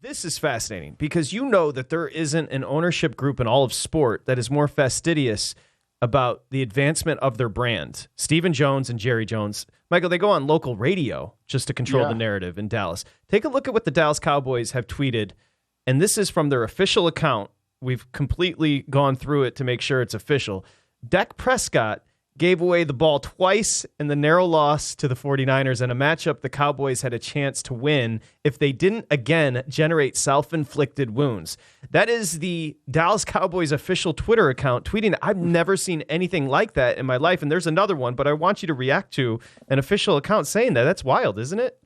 This is fascinating because you know that there isn't an ownership group in all of sport that is more fastidious about the advancement of their brand. Stephen Jones and Jerry Jones, Michael, they go on local radio just to control the narrative in Dallas. Take a look at what the Dallas Cowboys have tweeted, and this is from their official account. We've completely gone through it to make sure it's official. Dak Prescott gave away the ball twice in the narrow loss to the 49ers in a matchup the Cowboys had a chance to win if they didn't, again, generate self-inflicted wounds. That is the Dallas Cowboys official Twitter account tweeting that. I've never seen anything like that in my life, and there's another one, but I want you to react to an official account saying that. That's wild, isn't it?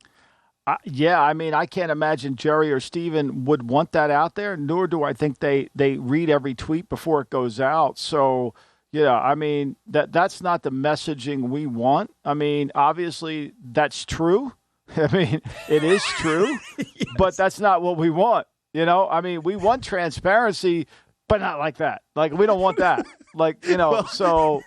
Yeah, I mean, I can't imagine Jerry or Steven would want that out there, nor do I think they read every tweet before it goes out. So, yeah, I mean, that's not the messaging we want. I mean, obviously, that's true. I mean, it is true, yes. But that's not what we want. You know, I mean, we want transparency, but not like that. Like, we don't want that. Like, you know, so...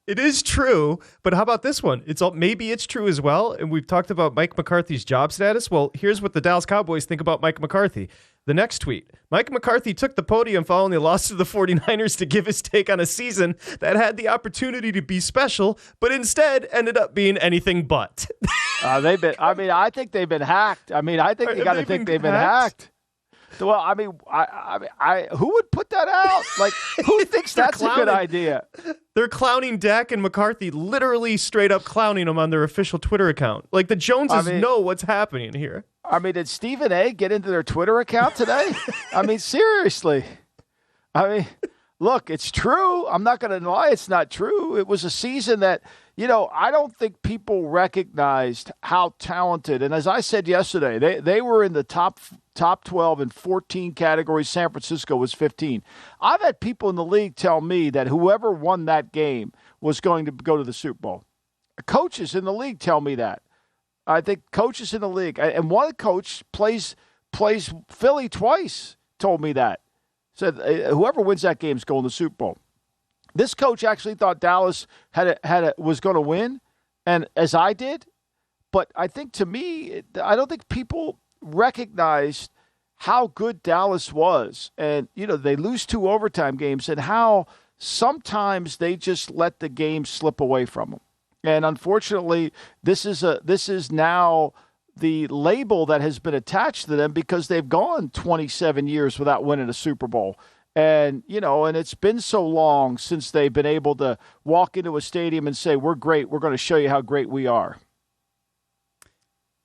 It is true, but how about this one? Maybe it's true as well, and we've talked about Mike McCarthy's job status. Well, here's what the Dallas Cowboys think about Mike McCarthy. The next tweet, Mike McCarthy took the podium following the loss to the 49ers to give his take on a season that had the opportunity to be special, but instead ended up being anything but. I think they've been hacked. I mean, I think you got to think they've been hacked. Well, I mean, who would put that out? Like, who thinks that's a good idea? They're clowning Dak and McCarthy, literally straight up clowning them on their official Twitter account. Like, the Joneses know what's happening here. I mean, did Stephen A. get into their Twitter account today? I mean, seriously. I mean, look, it's true. I'm not going to lie it's not true. It was a season that, you know, I don't think people recognized how talented. And as I said yesterday, they were in the top 12 in 14 categories. San Francisco was 15. I've had people in the league tell me that whoever won that game was going to go to the Super Bowl. Coaches in the league tell me that. I think coaches in the league, and one coach plays Philly twice, told me that. Said whoever wins that game is going to the Super Bowl. This coach actually thought Dallas was going to win, and as I did. But I think, to me, I don't think people recognized how good Dallas was. And, you know, they lose 2 overtime games, and how sometimes they just let the game slip away from them. And unfortunately, this is now the label that has been attached to them because they've gone 27 years without winning a Super Bowl. And, you know, and it's been so long since they've been able to walk into a stadium and say, we're great, we're going to show you how great we are.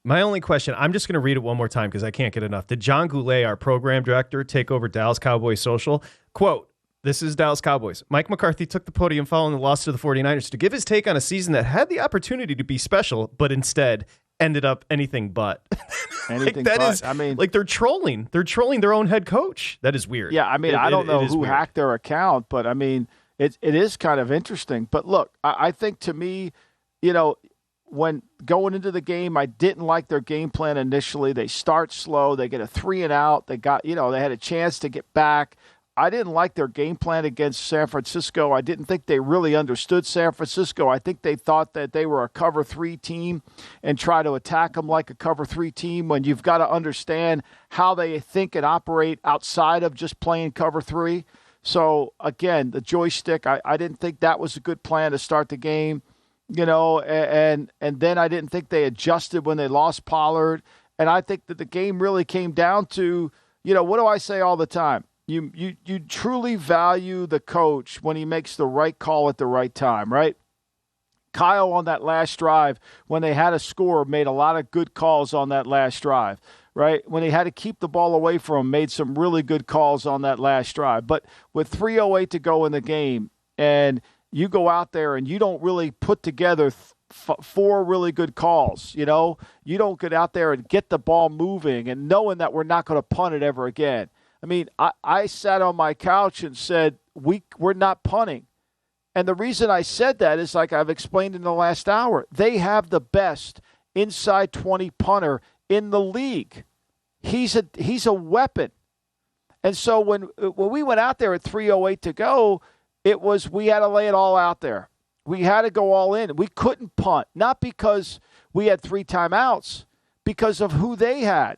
My only question, I'm just going to read it one more time because I can't get enough. Did John Goulet, our program director, take over Dallas Cowboys Social? Quote, this is Dallas Cowboys. Mike McCarthy took the podium following the loss to the 49ers to give his take on a season that had the opportunity to be special, but instead ended up anything but. Anything but. I mean, like, they're trolling. They're trolling their own head coach. That is weird. Yeah, I mean, I don't know who hacked their account, but I mean, it is kind of interesting. But look, I think, to me, you know, when going into the game, I didn't like their game plan initially. They start slow. They get a 3 and out. They had a chance to get back. I didn't like their game plan against San Francisco. I didn't think they really understood San Francisco. I think they thought that they were a cover 3 team and try to attack them like a cover 3 team when you've got to understand how they think and operate outside of just playing cover 3. So, again, the joystick, I didn't think that was a good plan to start the game, you know, and then I didn't think they adjusted when they lost Pollard. And I think that the game really came down to, you know, what do I say all the time? You truly value the coach when he makes the right call at the right time, right? Kyle on that last drive, when they had a score, made a lot of good calls on that last drive, right? When he had to keep the ball away from him, made some really good calls on that last drive. But with 3:08 to go in the game, and you go out there and you don't really put together 4 really good calls, you know? You don't get out there and get the ball moving and knowing that we're not going to punt it ever again. I mean, I sat on my couch and said, we're not punting. And the reason I said that is, like I've explained in the last hour, they have the best inside 20 punter in the league. He's a weapon. And so when we went out there at 3:08 to go, we had to lay it all out there. We had to go all in. We couldn't punt, not because we had 3 timeouts, because of who they had.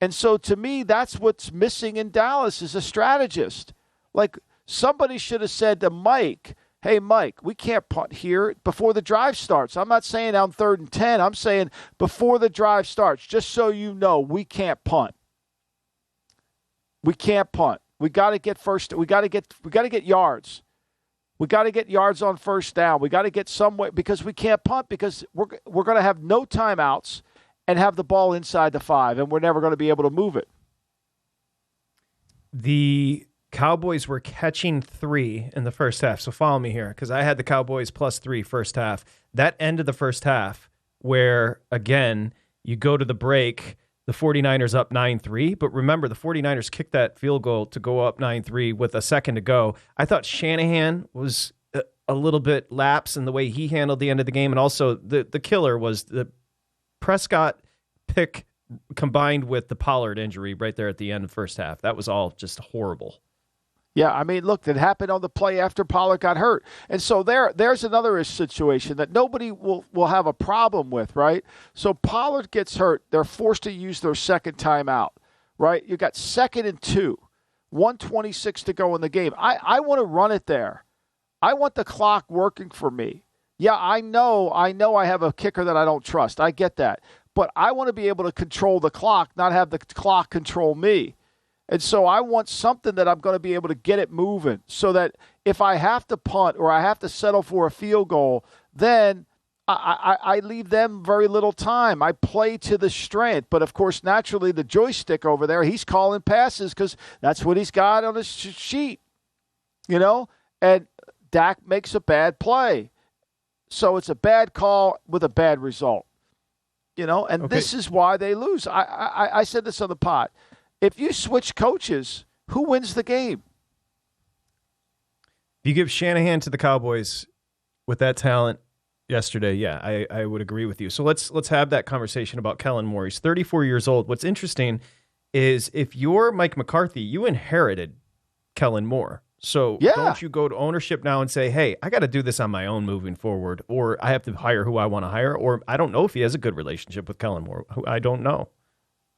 And so to me, that's what's missing in Dallas is a strategist. Like somebody should have said to Mike, hey, Mike, we can't punt here before the drive starts. I'm not saying on 3rd and 10. I'm saying before the drive starts, just so you know, we can't punt. We can't punt. We got to get we got to get yards. We got to get yards on first down. We got to get some way because we can't punt because we're going to have no timeouts and have the ball inside the 5, and we're never going to be able to move it. The Cowboys were catching 3 in the first half. So follow me here because I had the Cowboys +3 first half. That end of the first half where, again, you go to the break, the 49ers up 9-3. But remember, the 49ers kicked that field goal to go up 9-3 with a second to go. I thought Shanahan was a little bit lapse in the way he handled the end of the game. And also the killer was the Prescott pick combined with the Pollard injury right there at the end of the first half. That was all just horrible. Yeah, I mean, look, that happened on the play after Pollard got hurt. And so there's another situation that nobody will have a problem with, right? So Pollard gets hurt. They're forced to use their second timeout, right? You got 2nd and 2, 1:26 to go in the game. I want to run it there. I want the clock working for me. Yeah, I know I have a kicker that I don't trust. I get that. But I want to be able to control the clock, not have the clock control me. And so I want something that I'm going to be able to get it moving so that if I have to punt or I have to settle for a field goal, then I leave them very little time. I play to the strength. But, of course, naturally, the joystick over there, he's calling passes because that's what he's got on his sheet, and Dak makes a bad play. So it's a bad call with a bad result, and okay. This is why they lose. I said this on the pod. If you switch coaches, who wins the game? If you give Shanahan to the Cowboys with that talent yesterday, yeah, I would agree with you. So let's have that conversation about Kellen Moore. He's 34 years old. What's interesting is if you're Mike McCarthy, you inherited Kellen Moore. So Don't you go to ownership now and say, hey, I got to do this on my own moving forward, or I have to hire who I want to hire, or I don't know if he has a good relationship with Kellen Moore. I don't know.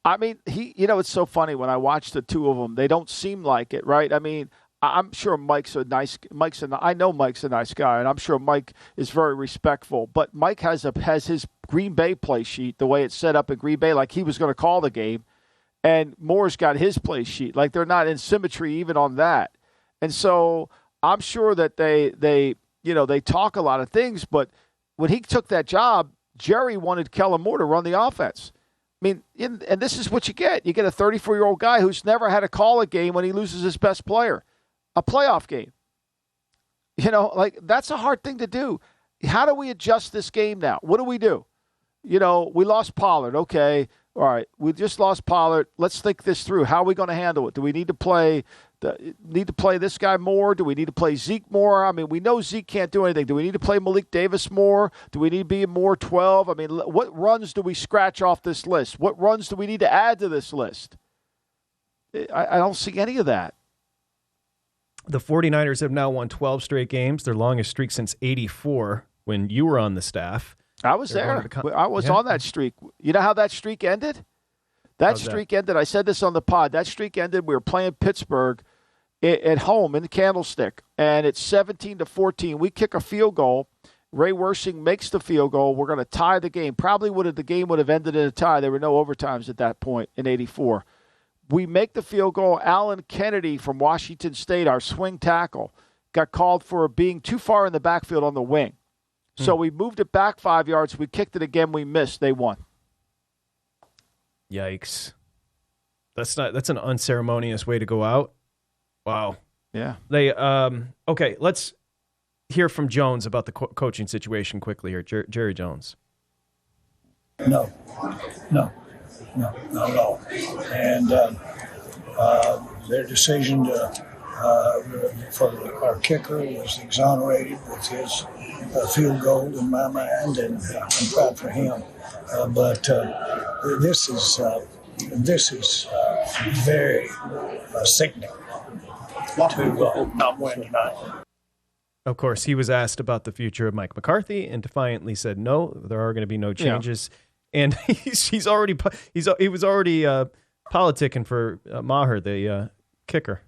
I mean, it's so funny when I watch the two of them. They don't seem like it, right? I mean, I'm sure I know Mike's a nice guy, and I'm sure Mike is very respectful. But Mike has his Green Bay play sheet, the way it's set up in Green Bay, like he was going to call the game, and Moore's got his play sheet, like they're not in symmetry even on that. And so I'm sure that they talk a lot of things. But when he took that job, Jerry wanted Kellen Moore to run the offense. I mean, and this is what you get. You get a 34-year-old guy who's never had to call a game when he loses his best player, a playoff game. That's a hard thing to do. How do we adjust this game now? What do? We lost Pollard. Okay, all right. We just lost Pollard. Let's think this through. How are we going to handle it? Do we need to play this guy more? Do we need to play Zeke more? I mean, we know Zeke can't do anything. Do we need to play Malik Davis more? Do we need to be more 12? I mean, what runs do we scratch off this list? What runs do we need to add to this list? I don't see any of that. The 49ers have now won 12 straight games, their longest streak since '84 when you were on the staff. I was there. I was on that streak. You know how that streak ended? That streak ended. I said this on the pod. That streak ended. We were playing Pittsburgh at home in the Candlestick, and it's 17-14. We kick a field goal. Ray Wersing makes the field goal. We're going to tie the game. Probably the game would have ended in a tie. There were no overtimes at that point in '84. We make the field goal. Alan Kennedy from Washington State, our swing tackle, got called for being too far in the backfield on the wing. So we moved it back 5 yards. We kicked it again. We missed. They won. Yikes. That's an unceremonious way to go out. Wow. Yeah. They okay, let's hear from Jones about the coaching situation quickly here. Jerry Jones. No, not at all. And their decision for our kicker was exonerated with his field goal in my mind, and I'm proud for him. But this is very sickening to not win tonight. Of course, he was asked about the future of Mike McCarthy and defiantly said, no, there are going to be no changes. Yeah. And he was already politicking for Maher, the kicker.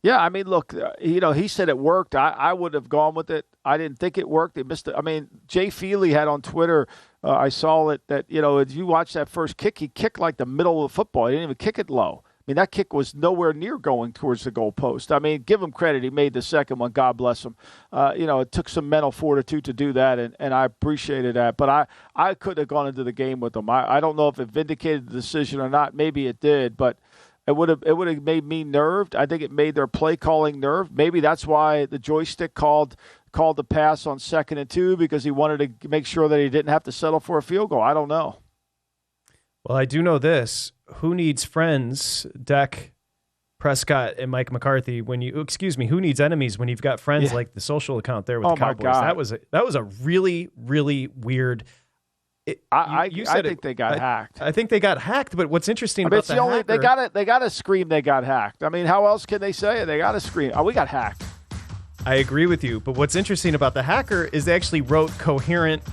Yeah, I mean, look, he said it worked. I would have gone with it. I didn't think it worked. They missed it. I mean, Jay Feely had on Twitter, I saw it, that, if you watch that first kick, he kicked like the middle of the football. He didn't even kick it low. I mean, that kick was nowhere near going towards the goalpost. I mean, give him credit. He made the second one. God bless him. It took some mental fortitude to do that, and I appreciated that. But I could have gone into the game with him. I don't know if it vindicated the decision or not. Maybe it did, but it would have made me nerved. I think it made their play calling nerve. Maybe that's why the joystick called the pass on 2nd and 2, because he wanted to make sure that he didn't have to settle for a field goal. I don't know. Well, I do know this. Who needs friends, Dak Prescott and Mike McCarthy? Who needs enemies when you've got friends like the social account there with the Cowboys? My God. That was a really, really weird. I think they got hacked. I think they got hacked, but what's interesting about the hacker, they got to scream they got hacked. I mean, how else can they say it? They got to scream, we got hacked. I agree with you, but what's interesting about the hacker is they actually wrote coherent,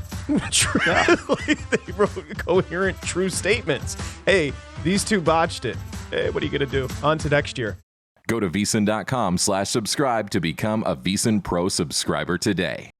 true statements. Hey, these two botched it. Hey, what are you going to do? On to next year. Go to VSiN.com/subscribe to become a VSiN Pro subscriber today.